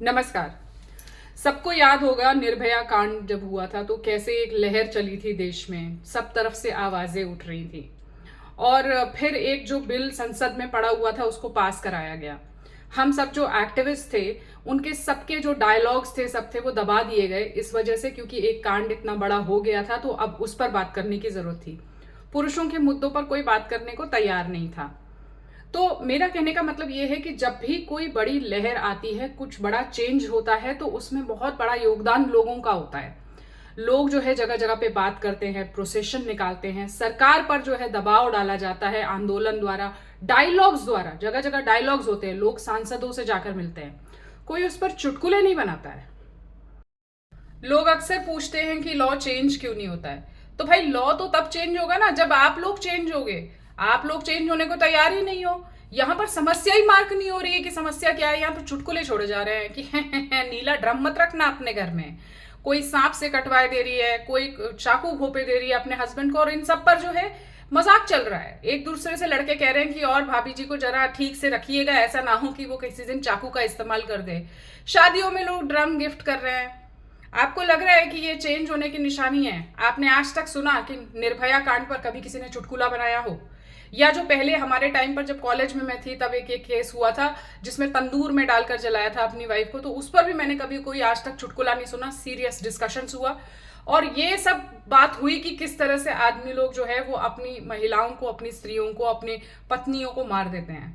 नमस्कार। सबको याद होगा निर्भया कांड जब हुआ था तो कैसे एक लहर चली थी देश में, सब तरफ से आवाजें उठ रही थी। और फिर एक जो बिल संसद में पड़ा हुआ था उसको पास कराया गया। हम सब जो एक्टिविस्ट थे उनके सबके जो डायलॉग्स थे सब थे वो दबा दिए गए इस वजह से, क्योंकि एक कांड इतना बड़ा हो गया था तो अब उस पर बात करने की जरूरत थी। पुरुषों के मुद्दों पर कोई बात करने को तैयार नहीं था। तो मेरा कहने का मतलब ये है कि जब भी कोई बड़ी लहर आती है, कुछ बड़ा चेंज होता है, तो उसमें बहुत बड़ा योगदान लोगों का होता है। लोग जो है जगह जगह पे बात करते हैं, प्रोसेशन निकालते हैं, सरकार पर जो है दबाव डाला जाता है आंदोलन द्वारा, डायलॉग्स द्वारा। जगह जगह डायलॉग्स होते हैं, लोग सांसदों से जाकर मिलते हैं। कोई उस पर चुटकुले नहीं बनाता है। लोग अक्सर पूछते हैं कि लॉ चेंज क्यों नहीं होता है। तो भाई लॉ तो तब चेंज होगा ना जब आप लोग चेंज होगे। आप लोग चेंज होने को तैयार ही नहीं हो। यहाँ पर समस्या ही मार्क नहीं हो रही है कि समस्या क्या है। यहाँ पर चुटकुले छोड़े जा रहे हैं कि नीला ड्रम मत रखना अपने घर में। कोई सांप से कटवाए दे रही है, कोई चाकू घोपे दे रही है अपने हस्बैंड को, और इन सब पर जो है मजाक चल रहा है। एक दूसरे से लड़के कह रहे हैं कि और भाभी जी को जरा ठीक से रखिएगा, ऐसा ना हो कि वो किसी दिन चाकू का इस्तेमाल कर दे। शादियों में लोग ड्रम गिफ्ट कर रहे हैं। आपको लग रहा है कि ये चेंज होने की निशानी है? आपने आज तक सुना कि निर्भया कांड पर कभी किसी ने चुटकुला बनाया हो? या जो पहले हमारे टाइम पर जब कॉलेज में मैं थी तब एक केस हुआ था जिसमें तंदूर में डालकर जलाया था अपनी वाइफ को, तो उस पर भी मैंने कभी कोई आज तक चुटकुला नहीं सुना। सीरियस डिस्कशंस हुआ और ये सब बात हुई कि किस तरह से आदमी लोग जो है वो अपनी महिलाओं को, अपनी स्त्रियों को, अपनी पत्नियों को मार देते हैं।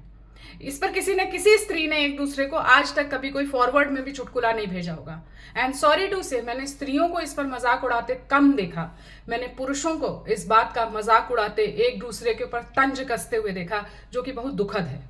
इस पर किसी स्त्री ने एक दूसरे को आज तक कभी कोई फॉरवर्ड में भी चुटकुला नहीं भेजा होगा। एंड सॉरी टू से, मैंने स्त्रियों को इस पर मजाक उड़ाते कम देखा। मैंने पुरुषों को इस बात का मजाक उड़ाते, एक दूसरे के ऊपर तंज कसते हुए देखा, जो कि बहुत दुखद है।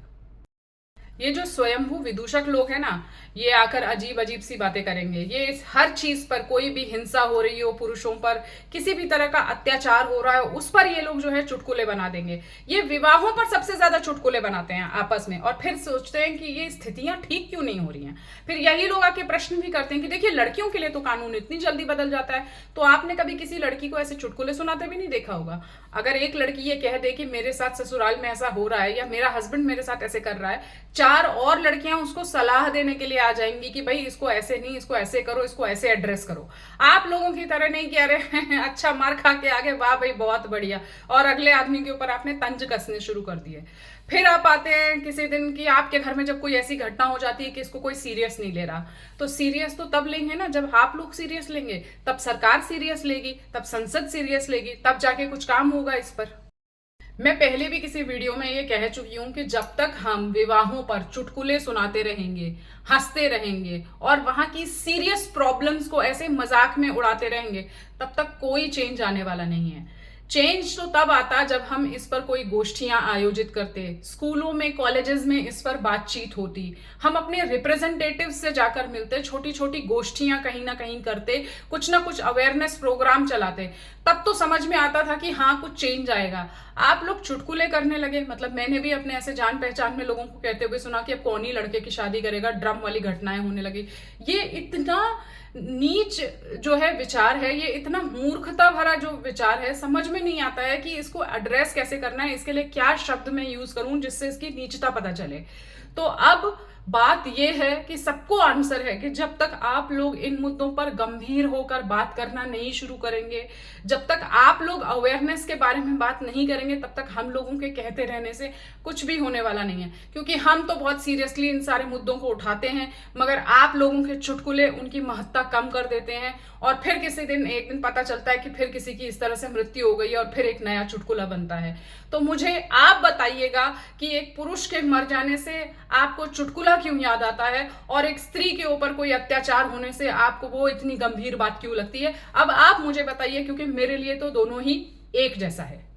ये जो स्वयंभू विदूषक लोग हैं ना, ये आकर अजीब अजीब सी बातें करेंगे। ये हर चीज पर, कोई भी हिंसा हो रही हो पुरुषों पर, किसी भी तरह का अत्याचार हो रहा है, उस पर ये लोग जो है चुटकुले बना देंगे। ये विवाहों पर सबसे ज्यादा चुटकुले बनाते हैं आपस में, और फिर सोचते हैं कि ये स्थितियां ठीक क्यों नहीं हो रही हैं। फिर यही लोग आके प्रश्न भी करते हैं कि देखिए लड़कियों के लिए तो कानून इतनी जल्दी बदल जाता है। तो आपने कभी किसी लड़की को ऐसे चुटकुले सुनाते भी नहीं देखा होगा। अगर एक लड़की ये कह दे कि मेरे साथ ससुराल में ऐसा हो रहा है, या मेरा हस्बैंड मेरे साथ ऐसे कर रहा है, 4 और लड़कियां उसको सलाह देने के लिए आ जाएंगी कि भाई इसको ऐसे नहीं, इसको ऐसे करो, इसको ऐसे एड्रेस करो। आप लोगों की तरह नहीं कह रहे अच्छा मार खा के आगे, वाह भाई बहुत बढ़िया, और अगले आदमी के ऊपर आपने तंज कसने शुरू कर दिए। फिर आप आते हैं किसी दिन कि आपके घर में जब कोई ऐसी घटना हो जाती है कि इसको कोई सीरियस नहीं ले रहा। तो सीरियस तो तब लेंगे ना जब आप लोग सीरियस लेंगे, तब सरकार सीरियस लेगी, तब संसद सीरियस लेगी, तब जाके कुछ काम होगा इस पर। मैं पहले भी किसी वीडियो में ये कह चुकी हूं कि जब तक हम विवाहों पर चुटकुले सुनाते रहेंगे, हंसते रहेंगे और वहां की सीरियस प्रॉब्लम्स को ऐसे मजाक में उड़ाते रहेंगे, तब तक कोई चेंज आने वाला नहीं है। चेंज तो तब आता जब हम इस पर कोई गोष्ठियां आयोजित करते, स्कूलों में, कॉलेजेस में इस पर बातचीत होती, हम अपने रिप्रेजेंटेटिव से जाकर मिलते, छोटी छोटी गोष्ठियां कहीं ना कहीं करते, कुछ ना कुछ अवेयरनेस प्रोग्राम चलाते, तब तो समझ में आता था कि हाँ कुछ चेंज आएगा। आप लोग चुटकुले करने लगे। मतलब मैंने भी अपने ऐसे जान पहचान में लोगों को कहते हुए सुना कि अब कौन ही लड़के की शादी करेगा, ड्रम वाली घटनाएं होने लगी। ये इतना नीच जो है विचार है, ये इतना मूर्खता भरा जो विचार है, समझ में नहीं आता है कि इसको एड्रेस कैसे करना है, इसके लिए क्या शब्द मैं यूज करूं जिससे इसकी नीचता पता चले। तो अब बात यह है कि सबको आंसर है कि जब तक आप लोग इन मुद्दों पर गंभीर होकर बात करना नहीं शुरू करेंगे, जब तक आप लोग अवेयरनेस के बारे में बात नहीं करेंगे, तब तक हम लोगों के कहते रहने से कुछ भी होने वाला नहीं है। क्योंकि हम तो बहुत सीरियसली इन सारे मुद्दों को उठाते हैं, मगर आप लोगों के चुटकुले उनकी महत्ता कम कर देते हैं, और फिर किसी दिन एक दिन पता चलता है कि फिर किसी की इस तरह से मृत्यु हो गई और फिर एक नया चुटकुला बनता है। तो मुझे आप बताइएगा कि एक पुरुष के मर जाने से आपको चुटकुला क्यों याद आता है, और एक स्त्री के ऊपर कोई अत्याचार होने से आपको वो इतनी गंभीर बात क्यों लगती है? अब आप मुझे बताइए, क्योंकि मेरे लिए तो दोनों ही एक जैसा है।